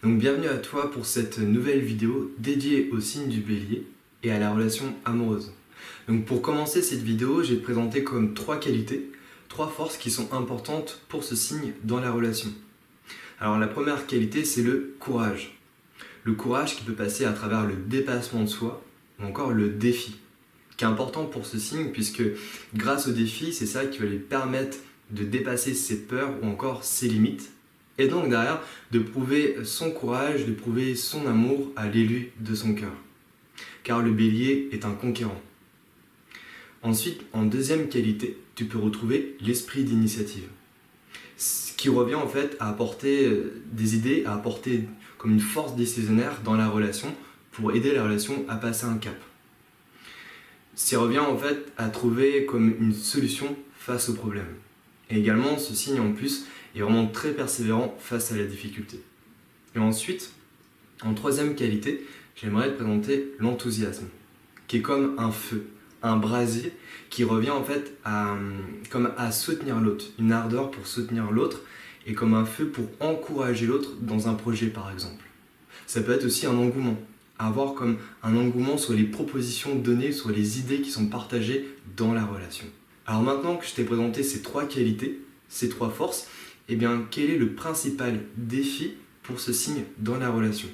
Donc bienvenue à toi pour cette nouvelle vidéo dédiée au signe du Bélier et à la relation amoureuse. Donc pour commencer cette vidéo, j'ai présenté comme 3 qualités, 3 forces qui sont importantes pour ce signe dans la relation. Alors la première qualité, c'est le courage. Le courage qui peut passer à travers le dépassement de soi ou encore le défi, qui est important pour ce signe puisque grâce au défi, c'est ça qui va lui permettre de dépasser ses peurs ou encore ses limites. Et donc derrière, de prouver son courage, de prouver son amour à l'élu de son cœur. Car le Bélier est un conquérant. Ensuite, en deuxième qualité, tu peux retrouver l'esprit d'initiative. Ce qui revient en fait à apporter des idées, à apporter comme une force décisionnaire dans la relation pour aider la relation à passer un cap. Ça revient en fait à trouver comme une solution face au problème. Et également, ce signe en plus est vraiment très persévérant face à la difficulté. Et ensuite, en troisième qualité, j'aimerais te présenter l'enthousiasme, qui est comme un feu, un brasier, qui revient en fait comme à soutenir l'autre, une ardeur pour soutenir l'autre, et comme un feu pour encourager l'autre dans un projet par exemple. Ça peut être aussi un engouement, avoir comme un engouement sur les propositions données, sur les idées qui sont partagées dans la relation. Alors maintenant que je t'ai présenté ces 3 qualités, ces 3 forces, eh bien, quel est le principal défi pour ce signe dans la relation?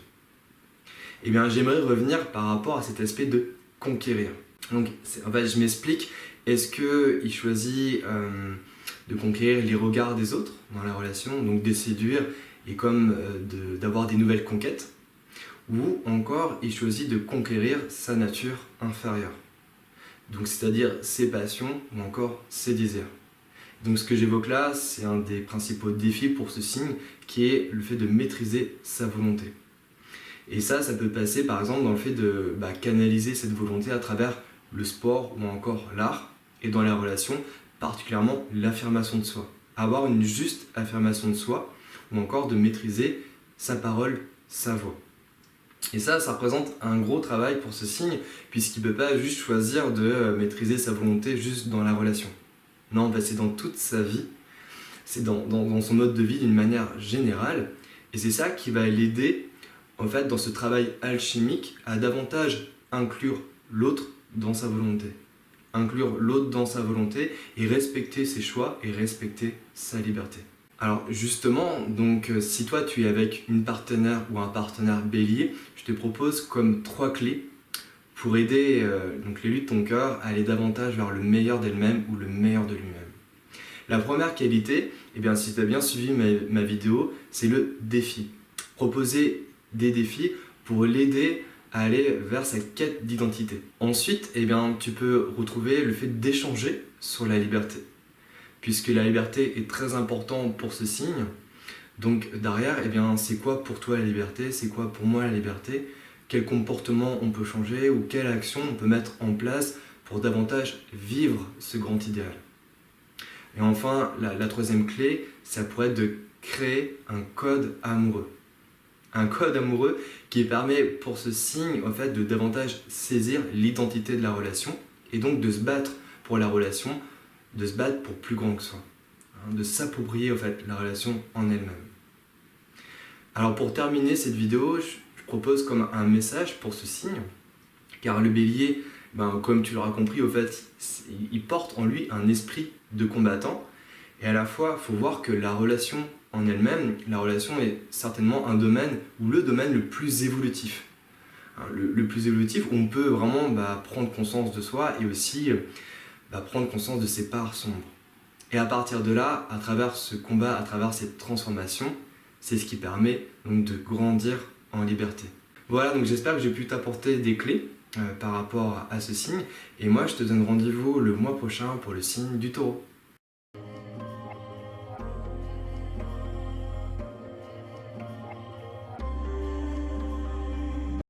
Eh bien, j'aimerais revenir par rapport à cet aspect de conquérir. Donc, en fait, je m'explique. Est-ce qu'il choisit de conquérir les regards des autres dans la relation, donc de séduire et comme d'avoir des nouvelles conquêtes, ou encore il choisit de conquérir sa nature inférieure, donc c'est-à-dire ses passions ou encore ses désirs. Donc ce que j'évoque là, c'est un des principaux défis pour ce signe, qui est le fait de maîtriser sa volonté. Et ça peut passer par exemple dans le fait de canaliser cette volonté à travers le sport ou encore l'art, et dans la relation, particulièrement l'affirmation de soi. Avoir une juste affirmation de soi, ou encore de maîtriser sa parole, sa voix. Et ça représente un gros travail pour ce signe, puisqu'il ne peut pas juste choisir de maîtriser sa volonté juste dans la relation. Non, c'est dans toute sa vie, c'est dans son mode de vie d'une manière générale, et c'est ça qui va l'aider en fait dans ce travail alchimique à davantage inclure l'autre dans sa volonté. Inclure l'autre dans sa volonté et respecter ses choix et respecter sa liberté. Alors justement, donc si toi tu es avec une partenaire ou un partenaire Bélier, je te propose comme 3 clés pour aider l'élu de ton cœur à aller davantage vers le meilleur d'elle-même ou le meilleur de lui-même. La première qualité, si tu as bien suivi ma vidéo, c'est le défi. Proposer des défis pour l'aider à aller vers sa quête d'identité. Ensuite, tu peux retrouver le fait d'échanger sur la liberté, puisque la liberté est très importante pour ce signe. Donc derrière, c'est quoi pour toi la liberté? C'est quoi pour moi la liberté? Quel comportement on peut changer ou quelle action on peut mettre en place pour davantage vivre ce grand idéal? Et enfin, la troisième clé, ça pourrait être de créer un code amoureux. Un code amoureux qui permet pour ce signe en fait, de davantage saisir l'identité de la relation et donc de se battre pour la relation, de se battre pour plus grand que soi, de s'approprier en fait, la relation en elle-même. Alors pour terminer cette vidéo, je propose comme un message pour ce signe, car le Bélier, comme tu l'auras compris, au fait, il porte en lui un esprit de combattant, et à la fois, il faut voir que la relation en elle-même, la relation est certainement un domaine, ou le domaine le plus évolutif. Le plus évolutif, où on peut vraiment prendre conscience de soi, et aussi prendre conscience de ses parts sombres. Et à partir de là, à travers ce combat, à travers cette transformation, c'est ce qui permet donc de grandir en liberté. Voilà, donc j'espère que j'ai pu t'apporter des clés par rapport à ce signe. Et moi, je te donne rendez-vous le mois prochain pour le signe du Taureau.